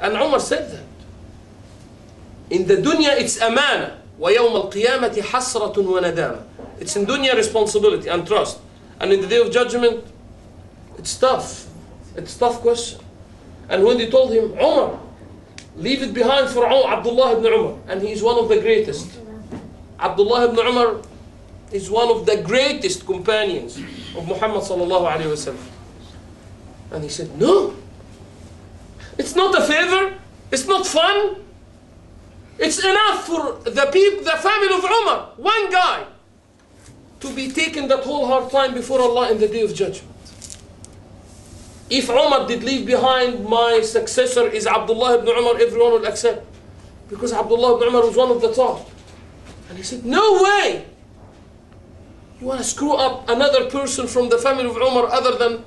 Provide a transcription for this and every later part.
And Umar said that. In the dunya it's amana. وَيَوْمَ الْقِيَامَةِ حَسْرَةٌ وَنَدَامَةٌ. It's in dunya responsibility and trust. And in the day of judgment, it's tough. It's a tough question. And when they told him, Umar, leave it behind for Abdullah ibn Umar. And he is one of the greatest. Abdullah ibn Umar is one of the greatest companions of Muhammad sallallahu alayhi wa sallam. And he said, no. It's not a favor. It's not fun. It's enough for the people, the family of Umar, one guy, to be taken that whole hard time before Allah in the day of judgment. If Umar did leave behind, my successor is Abdullah ibn Umar, everyone will accept. Because Abdullah ibn Umar was one of the top. And he said, no way! You want to screw up another person from the family of Umar other than,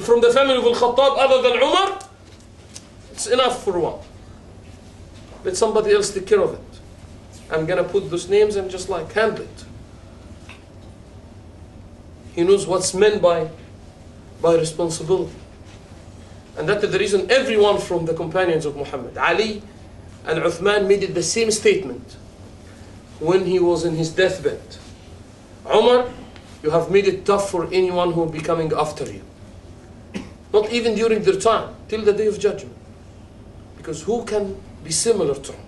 from the family of Al-Khattab other than Umar? It's enough for one. Let somebody else take care of it. I'm going to put those names and just like handle it. He knows what's meant by responsibility. And that is the reason everyone from the companions of Muhammad, Ali and Uthman, made it the same statement when he was in his deathbed. Umar, you have made it tough for anyone who will be coming after you. Not even during their time, till the day of judgment. Because who can be similar to Umar?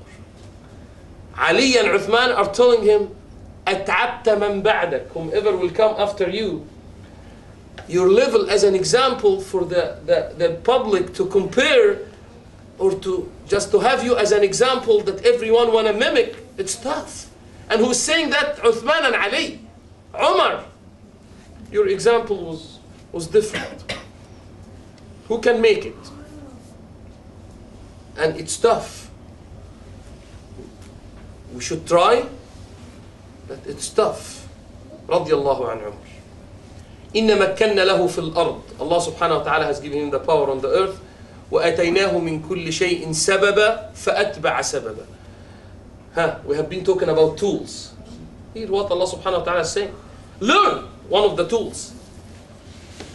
Ali and Uthman are telling him, أَتْعَبْتَ مَنْ بَعْدَكَ, whomever will come after you, your level as an example for the public to compare, or to just to have you as an example that everyone want to mimic, it's tough. And who's saying that? Uthman and Ali. Umar, your example was different. Who can make it? And it's tough. We should try, but it's tough. رضي الله عن عمر. إِنَّ مَكَّنَّ لَهُ فِي الْأَرْضِ. Allah subhanahu wa ta'ala has given him the power on the earth. وَأَتَيْنَاهُ مِنْ كُلِّ شَيْءٍ سَبَبًا فَأَتْبَعَ سَبَبًا. We have been talking about tools. Here's what Allah subhanahu wa ta'ala is saying. Learn, one of the tools.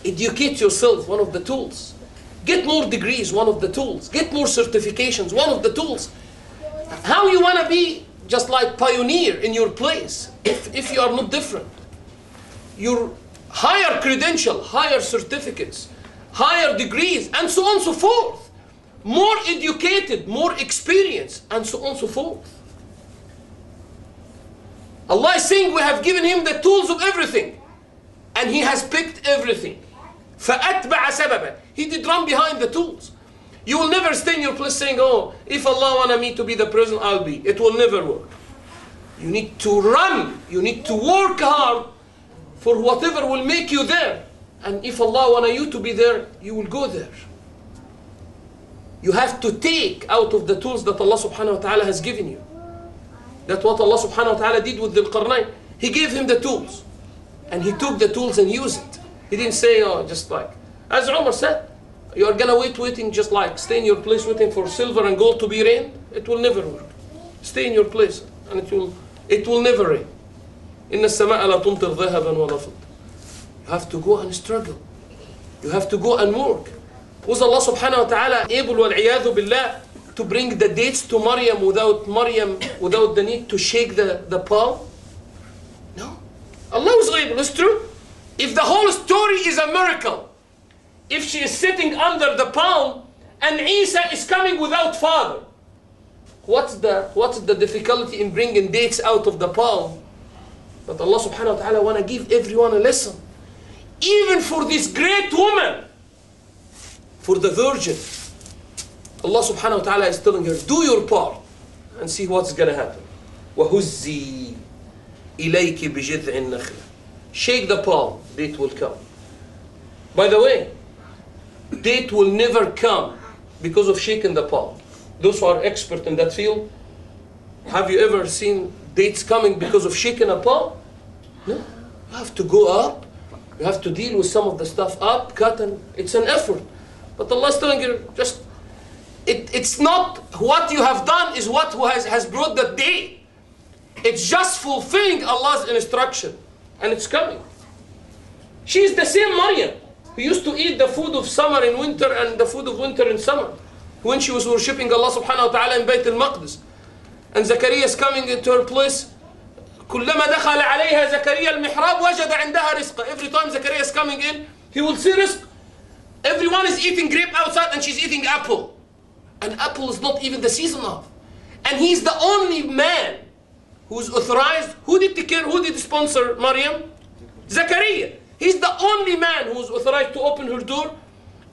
Educate yourself, one of the tools. Get more degrees, one of the tools. Get more certifications, one of the tools. How you want to be just like pioneer in your place if you are not different? Your higher credential, higher certificates, higher degrees, and so on and so forth. More educated, more experience, and so on and so forth. Allah is saying we have given him the tools of everything. And he has picked everything. فَأَتْبَعَ سَبَبًا. He did run behind the tools. You will never stay in your place saying, oh, if Allah wanted me to be the president, I'll be. It will never work. You need to run. You need to work hard for whatever will make you there. And if Allah wanted you to be there, you will go there. You have to take out of the tools that Allah subhanahu wa ta'ala has given you. That's what Allah subhanahu wa ta'ala did with Dhul Qarnayn. He gave him the tools. And he took the tools and used it. He didn't say, oh, just like, as Umar said, you are going to waiting just like, stay in your place waiting for silver and gold to be rained. It will never work. Stay in your place and it will never rain. إِنَّ السَّمَاءَ لَا تُمْطِرْ ذَهَبًا وَلَا فِضَّةً. You have to go and struggle. You have to go and work. Was Allah subhanahu wa ta'ala able, wal-'iyadhu billah, to bring the dates to Maryam without the need to shake the palm? No. Allah was able, it's true. If the whole story is a miracle, if she is sitting under the palm and Isa is coming without father, what's the difficulty in bringing dates out of the palm? But Allah subhanahu wa ta'ala want to give everyone a lesson. Even for this great woman, for the virgin, Allah subhanahu wa ta'ala is telling her, do your part and see what's going to happen. وَهُزِّي إِلَيْكِ بِجِذْعِ النَّخْلَةِ. Shake the palm, date will come. By the way, date will never come because of shaking the palm. Those who are expert in that field, have you ever seen dates coming because of shaking a palm? No. You have to go up. You have to deal with some of the stuff up, cut, and it's an effort. But Allah is telling you, just, it's not what you have done is what has brought the day. It's just fulfilling Allah's instruction. And it's coming. She is the same Maryam who used to eat the food of summer in winter and the food of winter in summer. when she was worshipping Allah subhanahu wa ta'ala in Bayt al-Maqdis. And Zakaria is coming into her place. كلما دخل عليها زكريا المحراب وجد عندها رزقا. Every time Zakaria is coming in, he will see rizq. Everyone is eating grape outside and she's eating apple. And apple is not even the season of. And he's the only man who's authorized. Who did take care? Who did sponsor Maryam? Zakaria. He's the only man who's authorized to open her door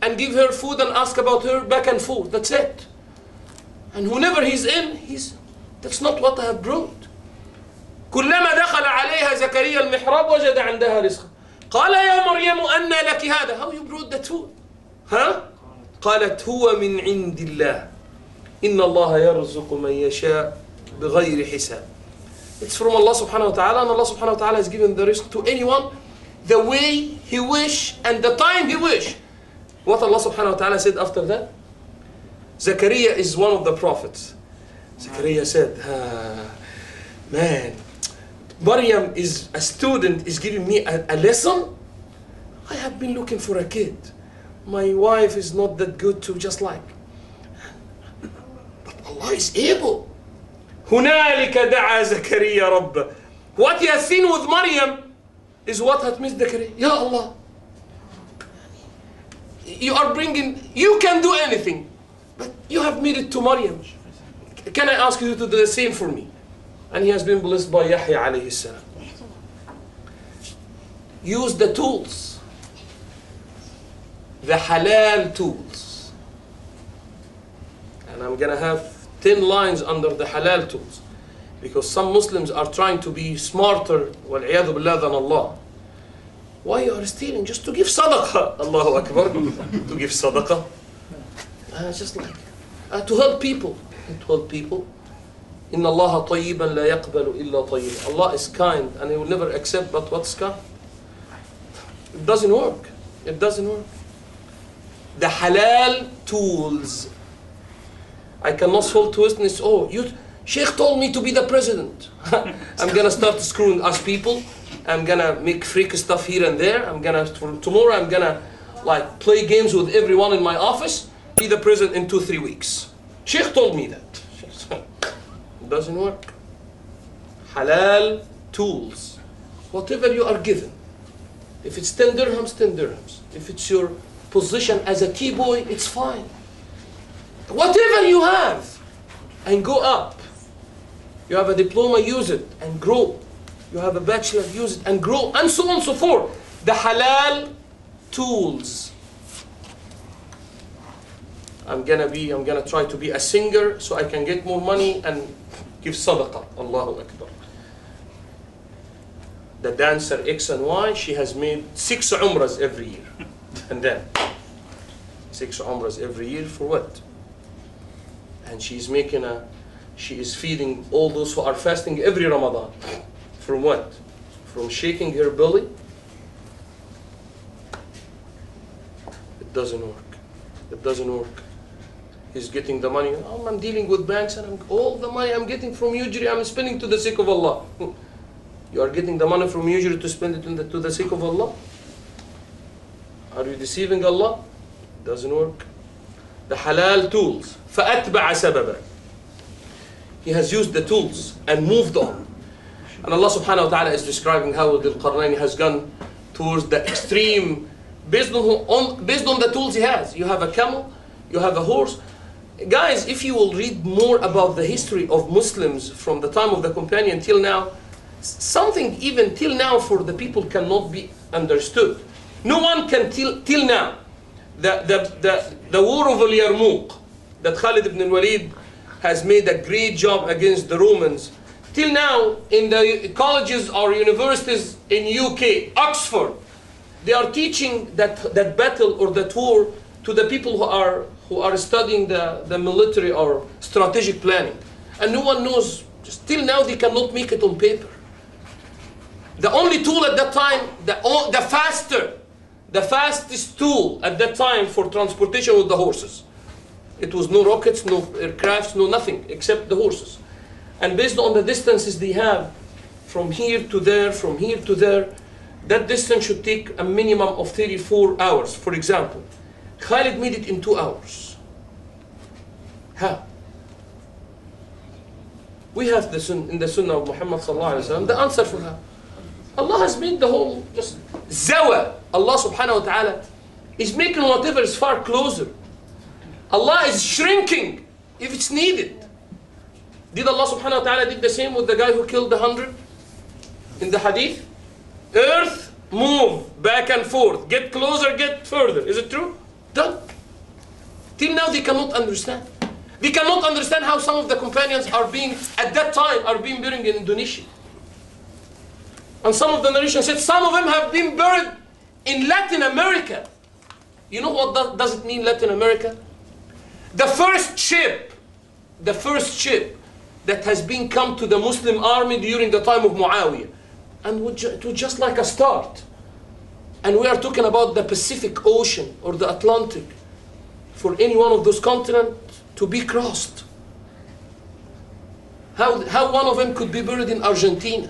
and give her food and ask about her back and forth. That's it. And whenever he's in, that's not what I have brought. كلما دخل عليها زكريا المحراب وجد عندها رزقا قال يا مريم أنى لك هذا. How you brought that food? Huh? قالت هو من عند الله إن الله يرزق من يشاء بغير حساب. It's from Allah subhanahu wa ta'ala, and Allah subhanahu wa ta'ala has given the rizq to anyone the way He wish and the time He wish. What Allah subhanahu wa ta'ala said after that? Zakaria is one of the prophets. Zakaria said, man, Maryam is a student, is giving me a lesson. I have been looking for a kid. My wife is not that good to just like. But Allah is able. هنالك دعا زكريا ربه. What he has seen with Maryam is what has missed Zakaria. Ya Allah, you can do anything, but you have made it to Maryam. Can I ask you to do the same for me? And he has been blessed by Yahya alayhi salam. Use the tools, the halal tools. And I'm going to have 10 lines under the halal tools, because some Muslims are trying to be smarter وَالْعِيَاذُ بِاللَّهِ than Allah. Why you are stealing? Just to give sadaqah. Allahu Akbar. To give sadaqah. Just like to help people. To help people. إِنَّ اللَّهَ طَيِّبًا لَا يَقْبَلُ إِلَّا طَيِّبًا. Allah is kind and He will never accept but what's kind. It doesn't work. It doesn't work. The halal tools. I cannot fall to witness, Sheikh told me to be the president. I'm going to start screwing us people. I'm going to make freak stuff here and there. Tomorrow I'm going to like play games with everyone in my office. Be the president in 2-3 weeks. Sheikh told me that. It doesn't work. Halal tools. Whatever you are given. If it's 10 dirhams, 10 dirhams. If it's your position as a T-boy, it's fine. Whatever you have, and go up. You have a diploma, use it and grow. You have a bachelor, use it and grow, and so on and so forth. The halal tools. I'm gonna try to be a singer so I can get more money and give sadaqah. Allahu Akbar. The dancer X and Y, she has made 6 umrahs every year. And then 6 umrahs every year for what? And she is feeding all those who are fasting every Ramadan. From what? From shaking her belly? It doesn't work. It doesn't work. He's getting the money. I'm dealing with banks, and all the money I'm getting from usury, I'm spending to the sake of Allah. You are getting the money from usury to spend it to the sake of Allah? Are you deceiving Allah? It doesn't work. The halal tools. فَأَتْبَعَ سَبَبًا. He has used the tools and moved on. And Allah subhanahu wa ta'ala is describing how Dhul Qarnayn has gone towards the extreme based on the tools he has. You have a camel, you have a horse. Guys, if you will read more about the history of Muslims from the time of the companion till now, something even till now for the people cannot be understood. No one can till now. The war of Al-Yarmouk that Khalid ibn al-Walid has made a great job against the Romans. Till now, in the colleges or universities in UK, Oxford, they are teaching that battle or that war to the people who are studying the military or strategic planning. And no one knows, till now they cannot make it on paper. The only tool at that time, the fastest tool at that time for transportation was the horses. It was no rockets, no aircrafts, no nothing except the horses. And based on the distances they have from here to there, from here to there, that distance should take a minimum of 34 hours, for example. Khalid made it in 2 hours. How? We have in the Sunnah of Muhammad sallallahu alaihi wasallam the answer for how. Allah has made the whole just zawa. Allah subhanahu wa ta'ala is making whatever is far closer. Allah is shrinking if it's needed. Did Allah subhanahu wa ta'ala did the same with the guy who killed the 100 in the hadith? Earth, move back and forth, get closer, get further. Is it true? Done. Till now they cannot understand. They cannot understand how some of the companions are being, at that time, are being buried in Indonesia. And some of the narration said some of them have been buried in Latin America. You know what does it mean, Latin America? The first ship that has been come to the Muslim army during the time of Muawiyah. And it was just like a start. And we are talking about the Pacific Ocean or the Atlantic. For any one of those continents to be crossed. How one of them could be buried in Argentina?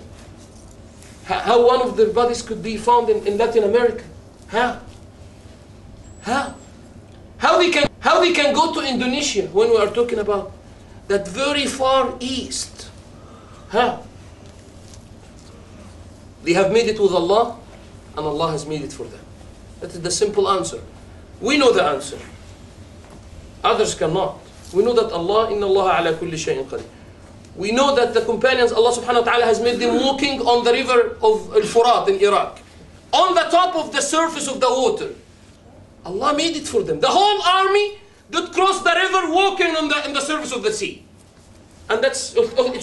How one of their bodies could be found in Latin America? How? How they can go to Indonesia when we are talking about that very far east? How? They have made it with Allah, and Allah has made it for them. That is the simple answer. We know the answer. Others cannot. We know that Allah, inna Allah ala kulli shay'in qadir. We know that the companions, Allah subhanahu wa ta'ala has made them walking on the river of Al-Furat in Iraq. On the top of the surface of the water. Allah made it for them. The whole army did cross the river walking on the surface of the sea. And it's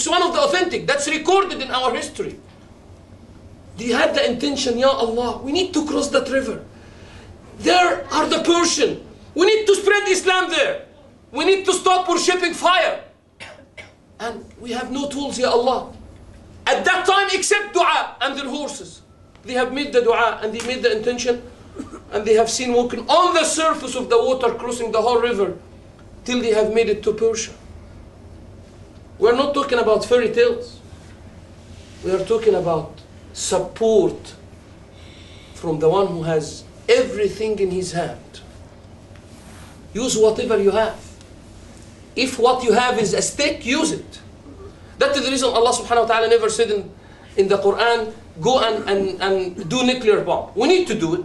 one of the authentic. That's recorded in our history. They had the intention, Ya Allah, we need to cross that river. There are the Persians. We need to spread Islam there. We need to stop worshipping fire. And we have no tools, Ya Allah. At that time, except dua and their horses. They have made the dua and they made the intention. And they have seen walking on the surface of the water, crossing the whole river, till they have made it to Persia. We are not talking about fairy tales. We are talking about support from the one who has everything in his hand. Use whatever you have. If what you have is a stick, use it. That is the reason Allah subhanahu wa ta'ala never said in the Quran, go and do nuclear bomb. We need to do it.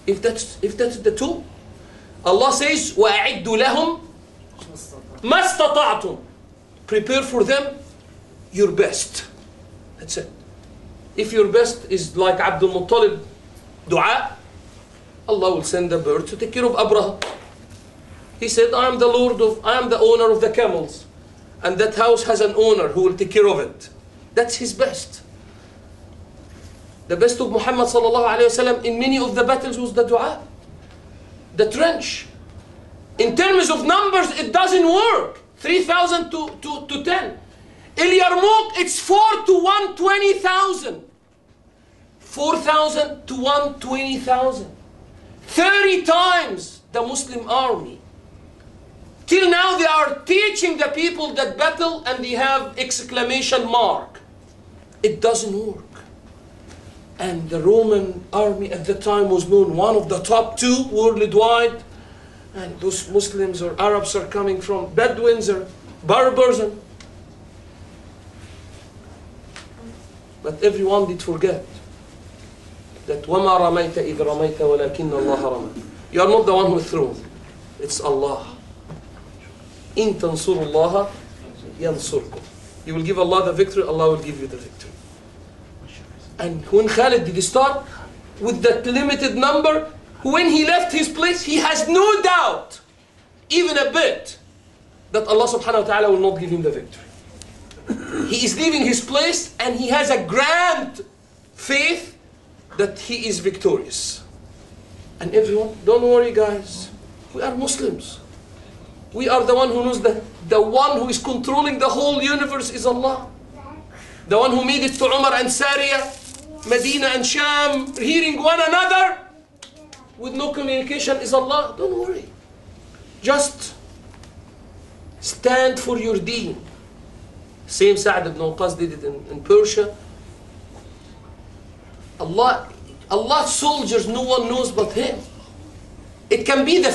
If that's the tool. Allah says, وَأَعِدُّ لَهُمْ مَا اسْتَطَعْتُمْ. Prepare for them your best. That's it. If your best is like Abdul Muttalib dua, Allah will send a bird to take care of Abraha. He said, I am the owner of the camels. And that house has an owner who will take care of it. That's his best. The best of Muhammad sallallahu alayhi wa sallam in many of the battles was the dua. The trench. In terms of numbers, it doesn't work. 3,000 to 10. Il Yarmouk, it's 4 to 120,000. 4,000 to 120,000. 30 times the Muslim army. Till now they are teaching the people that battle and they have exclamation mark. It doesn't work. And the Roman army at the time was known one of the top 2 worldwide. And those Muslims or Arabs are coming from Bedouins or Berbers. But everyone did forget that وَمَا رَمَيْتَ إِذْ رَمَيْتَ وَلَكِنَّ اللَّهَ رَمَى. You are not the one who threw. It's Allah. إِن تَنْصُرُوا اللَّهَ يَنْصُرْكُمْ. You will give Allah the victory, Allah will give you the victory. And when Khalid did start with that limited number, when he left his place, he has no doubt, even a bit, that Allah subhanahu wa ta'ala will not give him the victory. He is leaving his place and he has a grand faith that he is victorious. And everyone, don't worry guys, we are Muslims. We are the one who knows that the one who is controlling the whole universe is Allah. The one who made it to Umar and Sariya, Medina and Sham, hearing one another with no communication is Allah. Don't worry. Just stand for your deen. Same Sa'd ibn Waqqas did it in Persia. Allah's soldiers, no one knows but Him. It can be the